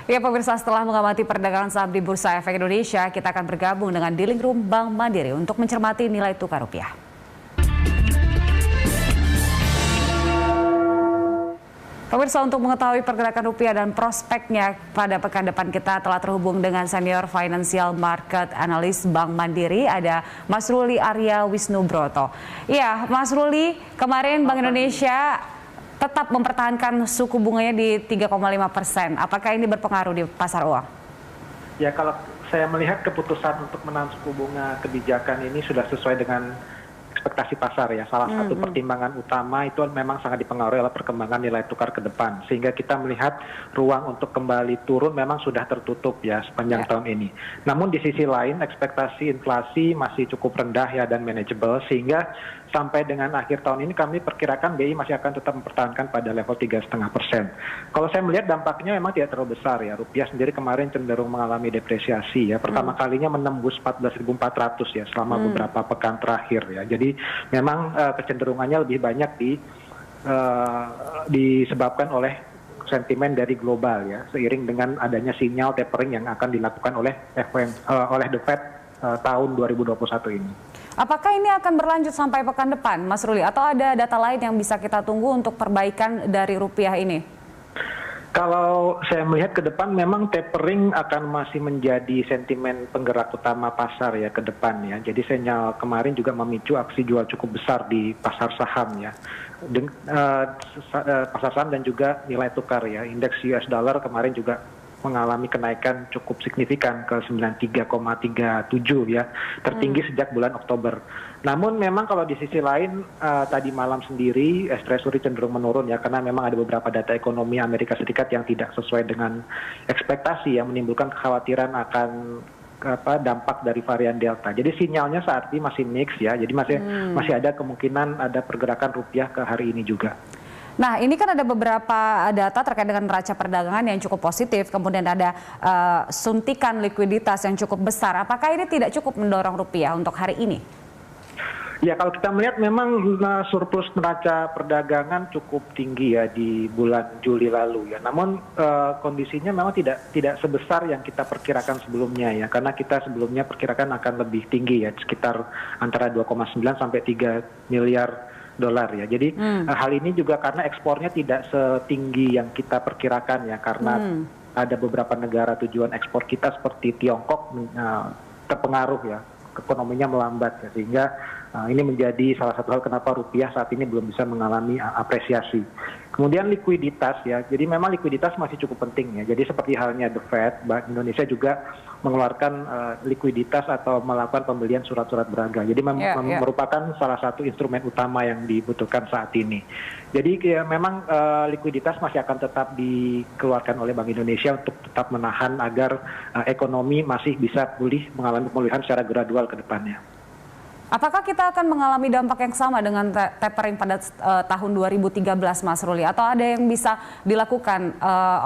Ya pemirsa, setelah mengamati perdagangan saham di Bursa Efek Indonesia, kita akan bergabung dengan Dealing Room Bank Mandiri untuk mencermati nilai tukar rupiah. Pemirsa, untuk mengetahui pergerakan rupiah dan prospeknya pada pekan depan, kita telah terhubung dengan Senior Financial Market Analyst Bank Mandiri, ada Mas Ruli Arya Wisnubroto. Ya, Mas Ruli, kemarin Bank Indonesia tetap mempertahankan suku bunganya di 3,5%. Apakah ini berpengaruh di pasar uang? Ya, kalau saya melihat keputusan untuk menahan suku bunga kebijakan ini sudah sesuai dengan ekspektasi pasar ya. Salah satu pertimbangan utama itu memang sangat dipengaruhi oleh perkembangan nilai tukar ke depan. Sehingga kita melihat ruang untuk kembali turun memang sudah tertutup ya sepanjang tahun ini. Namun di sisi lain ekspektasi inflasi masih cukup rendah ya dan manageable, sehingga sampai dengan akhir tahun ini kami perkirakan BI masih akan tetap mempertahankan pada level 3,5%. Kalau saya melihat dampaknya memang tidak terlalu besar ya. Rupiah sendiri kemarin cenderung mengalami depresiasi ya. Pertama kalinya menembus 14.400 ya selama beberapa pekan terakhir ya. Jadi memang kecenderungannya lebih banyak disebabkan oleh sentimen dari global ya, seiring dengan adanya sinyal tapering yang akan dilakukan oleh The Fed tahun 2021 ini. Apakah ini akan berlanjut sampai pekan depan, Mas Ruli? Atau ada data lain yang bisa kita tunggu untuk perbaikan dari rupiah ini? Kalau saya melihat ke depan memang tapering akan masih menjadi sentimen penggerak utama pasar ya ke depan ya. Jadi sinyal kemarin juga memicu aksi jual cukup besar di pasar saham ya. Pasar saham dan juga nilai tukar ya. Indeks US dollar kemarin juga mengalami kenaikan cukup signifikan ke 93,37 ya, tertinggi sejak bulan Oktober. Namun memang kalau di sisi lain tadi malam sendiri Treasury cenderung menurun ya, karena memang ada beberapa data ekonomi Amerika Serikat yang tidak sesuai dengan ekspektasi yang menimbulkan kekhawatiran akan dampak dari varian Delta. Jadi sinyalnya saat ini masih mix ya, jadi masih ada kemungkinan ada pergerakan rupiah ke hari ini juga. Nah, ini kan ada beberapa data terkait dengan neraca perdagangan yang cukup positif, kemudian ada suntikan likuiditas yang cukup besar. Apakah ini tidak cukup mendorong rupiah untuk hari ini? Ya, kalau kita melihat memang surplus neraca perdagangan cukup tinggi ya di bulan Juli lalu ya. Namun kondisinya memang tidak sebesar yang kita perkirakan sebelumnya ya, karena kita sebelumnya perkirakan akan lebih tinggi ya, sekitar antara 2,9 sampai 3 miliar dolar ya. Jadi hal ini juga karena ekspornya tidak setinggi yang kita perkirakan ya, karena ada beberapa negara tujuan ekspor kita seperti Tiongkok terpengaruh ya, ekonominya melambat ya, sehingga ini menjadi salah satu hal kenapa rupiah saat ini belum bisa mengalami apresiasi. Kemudian likuiditas ya, jadi memang likuiditas masih cukup penting ya. Jadi seperti halnya The Fed, Bank Indonesia juga mengeluarkan likuiditas atau melakukan pembelian surat-surat berharga. Jadi merupakan salah satu instrumen utama yang dibutuhkan saat ini. Jadi ya, memang likuiditas masih akan tetap dikeluarkan oleh Bank Indonesia untuk tetap menahan agar ekonomi masih bisa mengalami pemulihan secara gradual ke depannya. Apakah kita akan mengalami dampak yang sama dengan tapering pada tahun 2013, Mas Ruli? Atau ada yang bisa dilakukan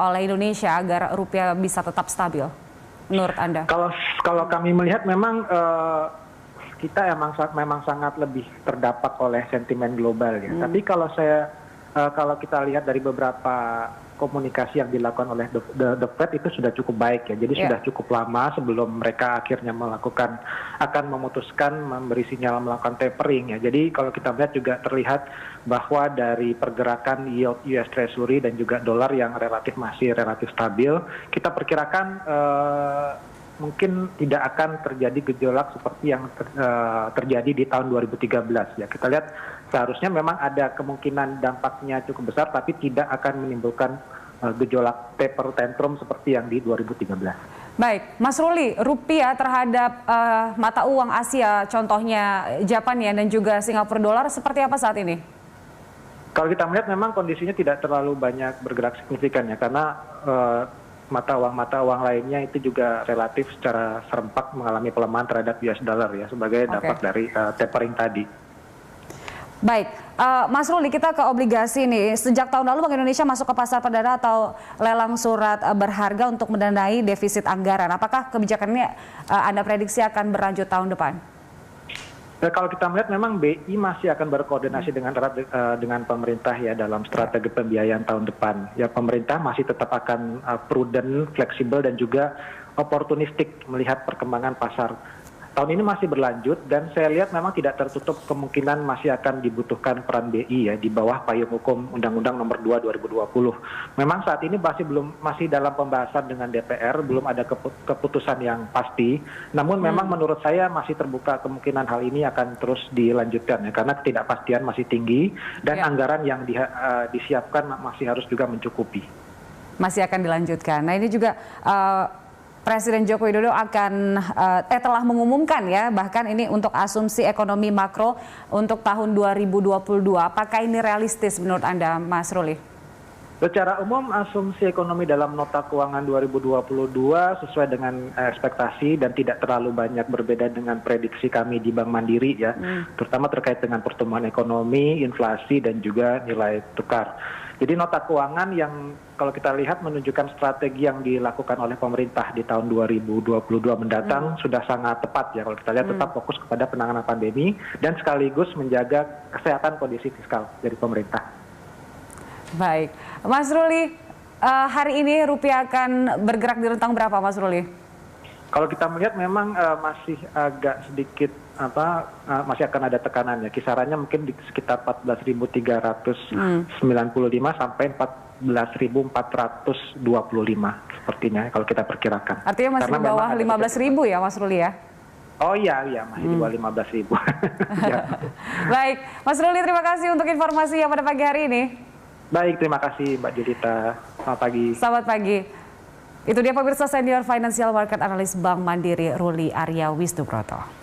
oleh Indonesia agar rupiah bisa tetap stabil, menurut Anda? Kalau kami melihat memang kita memang sangat lebih terdampak oleh sentimen global ya. Tapi kalau kita lihat dari beberapa komunikasi yang dilakukan oleh The Fed itu sudah cukup baik ya. Jadi sudah cukup lama sebelum mereka akhirnya akan memutuskan memberi sinyal melakukan tapering ya. Jadi kalau kita lihat juga terlihat bahwa dari pergerakan yield US Treasury dan juga dolar yang masih relatif stabil, kita perkirakan mungkin tidak akan terjadi gejolak seperti yang terjadi di tahun 2013 ya. Kita lihat seharusnya memang ada kemungkinan dampaknya cukup besar, tapi tidak akan menimbulkan gejolak taper tantrum seperti yang di 2013. Baik, Mas Ruli, rupiah terhadap mata uang Asia, contohnya Japan ya dan juga Singapura dolar, seperti apa saat ini? Kalau kita melihat memang kondisinya tidak terlalu banyak bergerak signifikan ya, karena mata uang lainnya itu juga relatif secara serempak mengalami pelemahan terhadap US dollar ya, sebagai dampak dari tapering tadi. Baik, Mas Ruli, kita ke obligasi nih. Sejak tahun lalu Bank Indonesia masuk ke pasar perdana atau lelang surat berharga untuk mendanai defisit anggaran. Apakah kebijakan ini Anda prediksi akan berlanjut tahun depan? Kalau kita melihat memang BI masih akan berkoordinasi dengan erat dengan pemerintah ya dalam strategi pembiayaan tahun depan. Ya pemerintah masih tetap akan prudent, fleksibel dan juga oportunistik melihat perkembangan pasar. Tahun ini masih berlanjut dan saya lihat memang tidak tertutup kemungkinan masih akan dibutuhkan peran BI ya di bawah payung hukum Undang-Undang Nomor 2 2020. Memang saat ini masih dalam pembahasan dengan DPR, belum ada keputusan yang pasti. Namun memang menurut saya masih terbuka kemungkinan hal ini akan terus dilanjutkan ya karena ketidakpastian masih tinggi dan anggaran yang disiapkan masih harus juga mencukupi. Masih akan dilanjutkan. Nah ini juga Presiden Joko Widodo telah mengumumkan ya, bahkan ini untuk asumsi ekonomi makro untuk tahun 2022. Apakah ini realistis menurut Anda, Mas Ruli? Secara umum asumsi ekonomi dalam nota keuangan 2022 sesuai dengan ekspektasi dan tidak terlalu banyak berbeda dengan prediksi kami di Bank Mandiri ya, terutama terkait dengan pertumbuhan ekonomi, inflasi dan juga nilai tukar. Jadi nota keuangan yang kalau kita lihat menunjukkan strategi yang dilakukan oleh pemerintah di tahun 2022 mendatang sudah sangat tepat ya kalau kita lihat tetap fokus kepada penanganan pandemi dan sekaligus menjaga kesehatan kondisi fiskal dari pemerintah. Baik, Mas Ruli, hari ini rupiah akan bergerak di rentang berapa, Mas Ruli? Kalau kita melihat memang masih agak sedikit masih akan ada tekanan ya, kisarannya mungkin di sekitar 14.395 sampai 14.425 sepertinya kalau kita perkirakan. Artinya masih di bawah 15.000 ya Mas Ruli ya? Oh iya masih di bawah 15.000. Ya. Baik, Mas Ruli terima kasih untuk informasi yang pada pagi hari ini. Baik, terima kasih Mbak Julita. Selamat pagi. Selamat pagi. Itu dia pemirsa, Senior Financial Market Analyst Bank Mandiri Ruli Arya Wisnubroto.